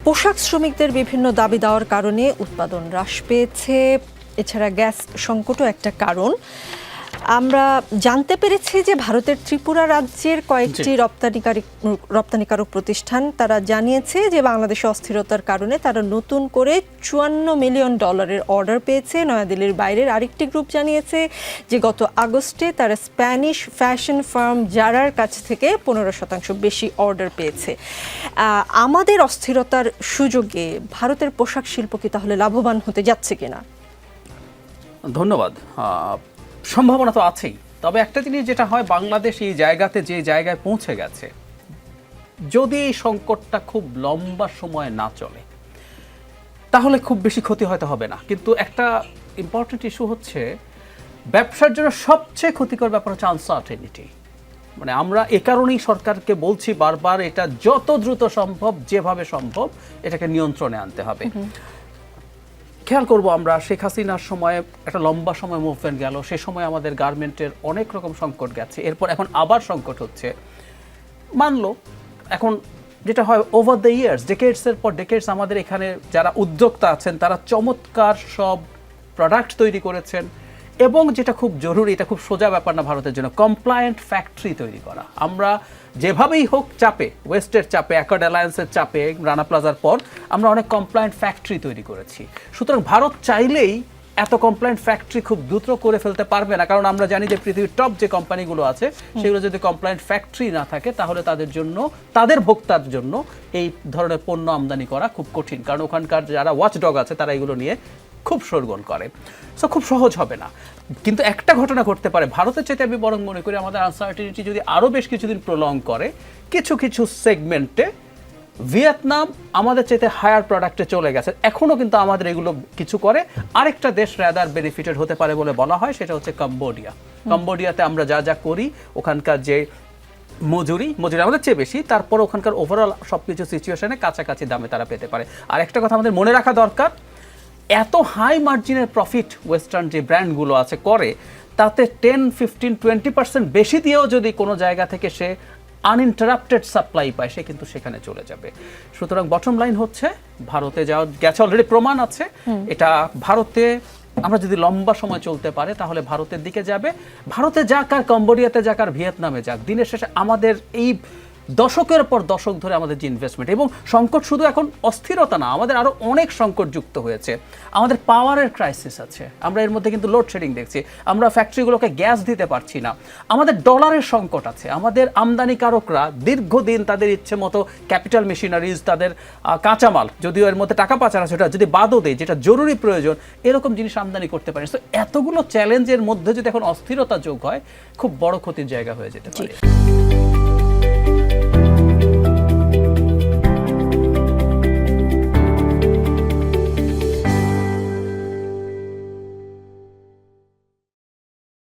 পোশাক শ্রমিকদের বিভিন্ন দাবি দেওয়ার কারণে উৎপাদন হ্রাস পেয়েছে। এছাড়া গ্যাস সংকটও একটা কারণ। আমরা জানতে পেরেছি যে ভারতের ত্রিপুরা রাজ্যের কয়েকটি রপ্তানিকারক প্রতিষ্ঠান তারা জানিয়েছে যে বাংলাদেশে অস্থিরতার কারণে তারা নতুন করে $54 মিলিয়ন অর্ডার পেয়েছে। নয়াদিল্লির বাইরের আরেকটি গ্রুপ জানিয়েছে যে গত আগস্টে তারা স্প্যানিশ ফ্যাশন ফার্ম জারার কাছ থেকে 15% বেশি অর্ডার পেয়েছে। আমাদের অস্থিরতার সুযোগে ভারতের পোশাক শিল্প কি তাহলে লাভবান হতে যাচ্ছে কিনা? ধন্যবাদ। সম্ভাবনা তো আছেই, তবে একটা জিনিস যেটা হয়, বাংলাদেশ এই জায়গাতে যে জায়গায় পৌঁছে গেছে, যদি এই সংকটটা খুব লম্বা সময় না চলে তাহলে খুব বেশি ক্ষতি হয়তো হবে না। কিন্তু একটা ইম্পর্টেন্ট ইস্যু হচ্ছে, ব্যবসার জন্য সবচেয়ে ক্ষতিকর ব্যাপার হচ্ছে আনসার্টেনিটি। মানে আমরা এ কারণেই সরকারকে বলছি বারবার, এটা যত দ্রুত সম্ভব, যেভাবে সম্ভব এটাকে নিয়ন্ত্রণে আনতে হবে। খেয়াল করব, আমরা শেখ হাসিনার সময় একটা লম্বা সময় মুভমেন্ট গেল, সে সময় আমাদের গার্মেন্টের অনেক রকম সংকট গেছে, এরপর এখন আবার সংকট হচ্ছে। মানলো এখন যেটা হয়, ওভার দ্য ইয়ার্স, ডেকেডসের পর ডেকেডস আমাদের এখানে যারা উদ্যোক্তা আছেন তারা চমৎকার সব প্রোডাক্ট তৈরি করেছেন, এবং যেটা খুব জরুরি, এটা খুব সোজা ব্যাপার না ভারতের জন্য, কমপ্লায়েন্ট ফ্যাক্টরি তৈরি করা। আমরা যেভাবেই হোক চাপে, ওয়েস্টের চাপে, অ্যাকর্ড অ্যালায়েন্সের চাপে, রানা প্লাজার পর আমরা অনেক কমপ্লায়েন্ট ফ্যাক্টরি তৈরি করেছি। সুতরাং ভারত চাইলেই এত কমপ্লায়েন্ট ফ্যাক্টরি খুব দ্রুত করে ফেলতে পারবে না, কারণ আমরা জানি যে পৃথিবীর টপ যে কোম্পানিগুলো আছে সেগুলো যদি কমপ্লায়েন্ট ফ্যাক্টরি না থাকে তাহলে তাদের জন্য, তাদের ভোক্তার জন্য এই ধরনের পণ্য আমদানি করা খুব কঠিন, কারণ ওখানকার যারা ওয়াচডগ আছে তারা এগুলো নিয়ে খুব শোরগোল করে। সো খুব সহজ হবে না। কিন্তু একটা ঘটনা ঘটতে পারে, ভারতের চাইতে আমি বরং মনে করি আমাদের আনসার্টেনিটি যদি আরও বেশ কিছুদিন প্রলং করে, কিছু কিছু সেগমেন্টে ভিয়েতনাম আমাদের চাইতে হায়ার প্রোডাক্টে চলে গেছে, এখনও কিন্তু আমাদের এগুলো কিছু করে। আরেকটা দেশ রাদার বেনিফিটেড হতে পারে বলে বলা হয়, সেটা হচ্ছে কম্বোডিয়া। কম্বোডিয়াতে আমরা যা যা করি, ওখানকার যে মজুরি আমাদের চেয়ে বেশি, তারপর ওখানকার ওভারঅল সব কিছু সিচুয়েশনে কাছাকাছি দামে তারা পেতে পারে। আর একটা কথা আমাদের মনে রাখা দরকার, এত হাই মার্জিনের প্রফিট ওয়েস্টার্ন যে ব্র্যান্ডগুলো আছে করে, তাতে 10-15-20% বেশি দিয়েও যদি কোনো জায়গা থেকে সে আনইন্টারাপ্টেড সাপ্লাই পায়, সে কিন্তু সেখানে চলে যাবে। সুতরাং বটম লাইন হচ্ছে, ভারতে যাওয়া গেছে, অলরেডি প্রমাণ আছে এটা। ভারতে আমরা যদি লম্বা সময় চলতে পারে তাহলে ভারতের দিকে যাবে। ভারতে যাক আর কম্বোডিয়াতে যাক আর ভিয়েতনামে যাক, দিনের শেষে আমাদের এই দশকের পর দশক ধরে আমাদের যে ইনভেস্টমেন্ট, এবং সংকট শুধু এখন অস্থিরতা না, আমাদের আরও অনেক সংকট যুক্ত হয়েছে। আমাদের পাওয়ারের ক্রাইসিস আছে, আমরা এর মধ্যে কিন্তু লোডশেডিং দেখছি, আমরা ফ্যাক্টরিগুলোকে গ্যাস দিতে পারছি না। আমাদের ডলারের সংকট আছে, আমাদের আমদানিকারকরা দীর্ঘদিন তাদের ইচ্ছে মতো ক্যাপিটাল মেশিনারিজ, তাদের কাঁচামাল, যদিও এর মধ্যে টাকা পাচার আছে, সেটা যদি বাদও দেয়, যেটা জরুরি প্রয়োজন, এরকম জিনিস আমদানি করতে পারে। তো এতগুলো চ্যালেঞ্জের মধ্যে যদি এখন অস্থিরতা যোগ হয়, খুব বড় ক্ষতির জায়গা হয়ে যেতে পারে।